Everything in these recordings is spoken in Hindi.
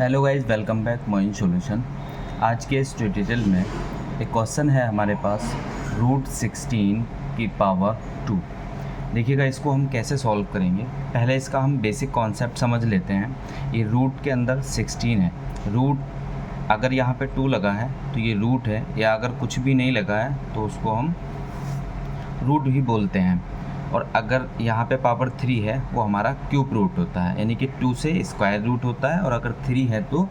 Hello guys, welcome back Moin solution. आज के इस ट्यूटोरियल में एक क्वेश्चन है हमारे पास √16 की पावर 2। देखिएगा इसको हम कैसे सॉल्व करेंगे। पहले इसका हम बेसिक कॉन्सेप्ट समझ लेते हैं। ये रूट के अंदर 16 है। रूट अगर यहाँ पे 2 लगा है तो ये रूट है, या अगर कुछ भी नहीं लगा है तो उसको हम रूट भी बोलते हैं। और अगर यहाँ पे पावर 3 है वो हमारा क्यूब रूट होता है, यानी कि 2 से स्क्वायर रूट होता है, और अगर 3 है तो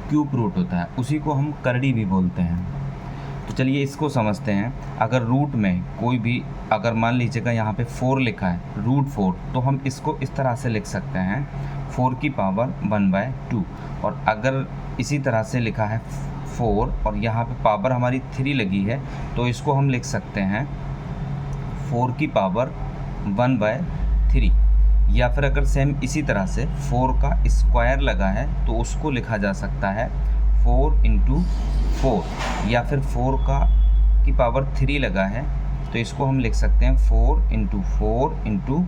क्यूब रूट होता है। उसी को हम करड़ी भी बोलते हैं। तो चलिए इसको समझते हैं। अगर रूट में कोई भी, अगर मान लीजिएगा यहाँ पे 4 लिखा है, √4, तो हम इसको इस तरह से लिख सकते हैं 4 की पावर 1/2। और अगर इसी तरह से लिखा है 4 और यहाँ पे पावर हमारी 3 लगी है, तो इसको हम लिख सकते हैं 4 की पावर 1/3। या फिर अगर सेम इसी तरह से 4 का स्क्वायर लगा है तो उसको लिखा जा सकता है 4 × 4। या फिर 4 की पावर 3 लगा है तो इसको हम लिख सकते हैं 4 × 4 ×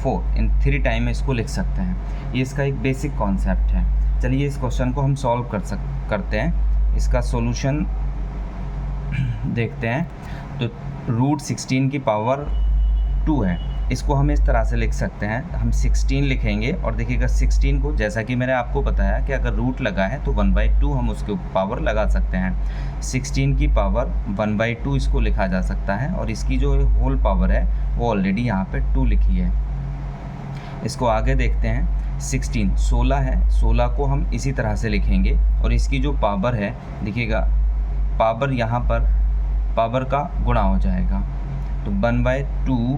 4। इन 3 टाइम इसको लिख सकते हैं। ये इसका एक बेसिक कॉन्सेप्ट है। चलिए इस क्वेश्चन को हम सॉल्व करते हैं। इसका सॉल्यूशन देखते हैं। तो √16 की पावर 2 है, इसको हम इस तरह से लिख सकते हैं। हम 16 लिखेंगे और देखिएगा 16 को, जैसा कि मैंने आपको बताया कि अगर रूट लगा है तो 1/2 हम उसके पावर लगा सकते हैं। 16 की पावर 1/2 इसको लिखा जा सकता है, और इसकी जो होल पावर है वो ऑलरेडी यहाँ पे 2 लिखी है। इसको आगे देखते हैं। 16 है, 16 को हम इसी तरह से लिखेंगे, और इसकी जो पावर है, देखिएगा पावर यहाँ पर पावर का गुणा हो जाएगा, तो 1/2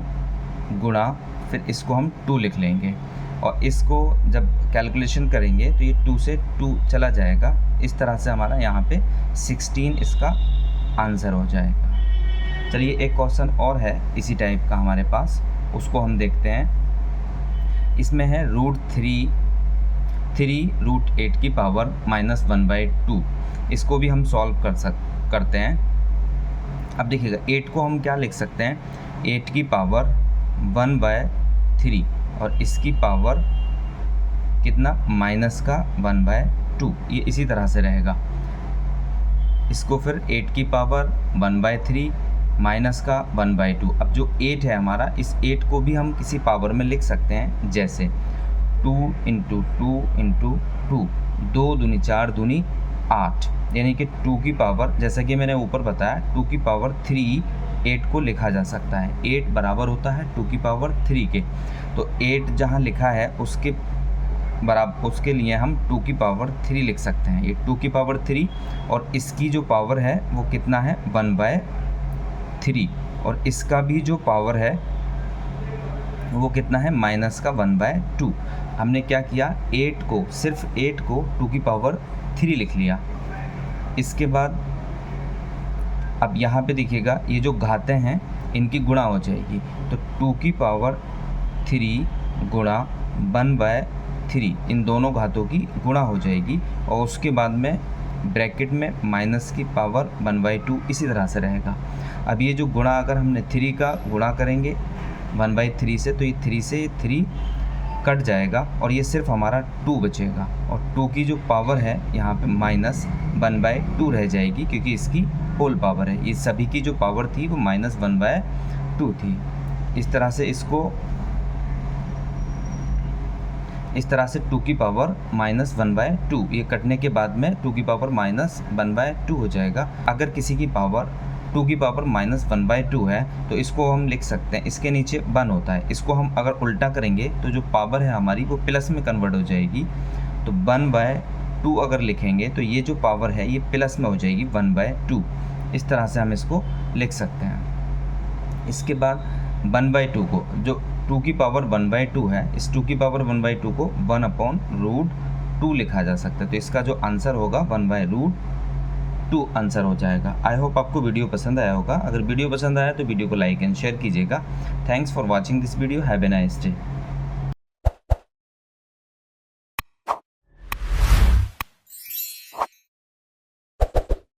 गुणा, फिर इसको हम 2 लिख लेंगे। और इसको जब कैलकुलेशन करेंगे तो ये 2 से 2 चला जाएगा। इस तरह से हमारा यहाँ पे 16 इसका आंसर हो जाएगा। चलिए एक क्वेश्चन और है इसी टाइप का हमारे पास, उसको हम देखते हैं। इसमें है √3 √8 की पावर -1/2। इसको भी हम सॉल्व करते हैं। अब देखिएगा 8 को हम क्या लिख सकते हैं, 8 की पावर 1/3, और इसकी पावर कितना, -1/2। ये इसी तरह से रहेगा। इसको फिर 8 की पावर 1/3 -1/2। अब जो 8 है हमारा, इस 8 को भी हम किसी पावर में लिख सकते हैं, जैसे 2 × 2 × 2, 2 दूनी 4 दूनी 8, यानी कि 2 की पावर, जैसा कि मैंने ऊपर बताया, 2 की पावर 3 8 को लिखा जा सकता है। 8 बराबर होता है 2 की पावर 3 के। तो 8 जहाँ लिखा है उसके बराबर, उसके लिए हम 2 की पावर 3 लिख सकते हैं। ये 2 की पावर 3, और इसकी जो पावर है वो कितना है, 1/3। और इसका भी जो पावर है वो कितना है, -1/2। हमने क्या किया, 8 को, सिर्फ 8 को 2 की पावर 3 लिख लिया। इसके बाद अब यहाँ पे देखिएगा ये जो घातें हैं इनकी गुणा हो जाएगी, तो 2 की पावर 3 गुणा 1/3, इन दोनों घातों की गुणा हो जाएगी। और उसके बाद में ब्रैकेट में माइनस की पावर 1/2 इसी तरह से रहेगा। अब ये जो गुणा, अगर हमने 3 का गुणा करेंगे 1/3 से, तो ये 3 से 3 कट जाएगा, और ये सिर्फ हमारा 2 बचेगा। और 2 की जो पावर है यहाँ पे -1/2 रह जाएगी, क्योंकि इसकी होल पावर है। ये सभी की जो पावर थी वो -1/2 थी। इस तरह से इसको, इस तरह से 2 की पावर -1/2, ये कटने के बाद में 2 की पावर -1/2 हो जाएगा। अगर किसी की पावर 2 की पावर -1/2 है तो इसको हम लिख सकते हैं, इसके नीचे 1 होता है, इसको हम अगर उल्टा करेंगे तो जो पावर है हमारी वो प्लस में कन्वर्ट हो जाएगी। तो 1/2 अगर लिखेंगे तो ये जो पावर है ये प्लस में हो जाएगी 1/2। इस तरह से हम इसको लिख सकते हैं। इसके बाद 1/2 को, जो 2 की पावर 1/2 है, इस 2 की पावर 1/2 को 1/√2 लिखा जा सकता है। तो इसका जो आंसर होगा 1/√2 आंसर हो जाएगा। आई होप आपको वीडियो पसंद आया होगा। अगर वीडियो पसंद आया तो वीडियो को लाइक एंड शेयर कीजिएगा। Thanks for watching this video. Have a nice day.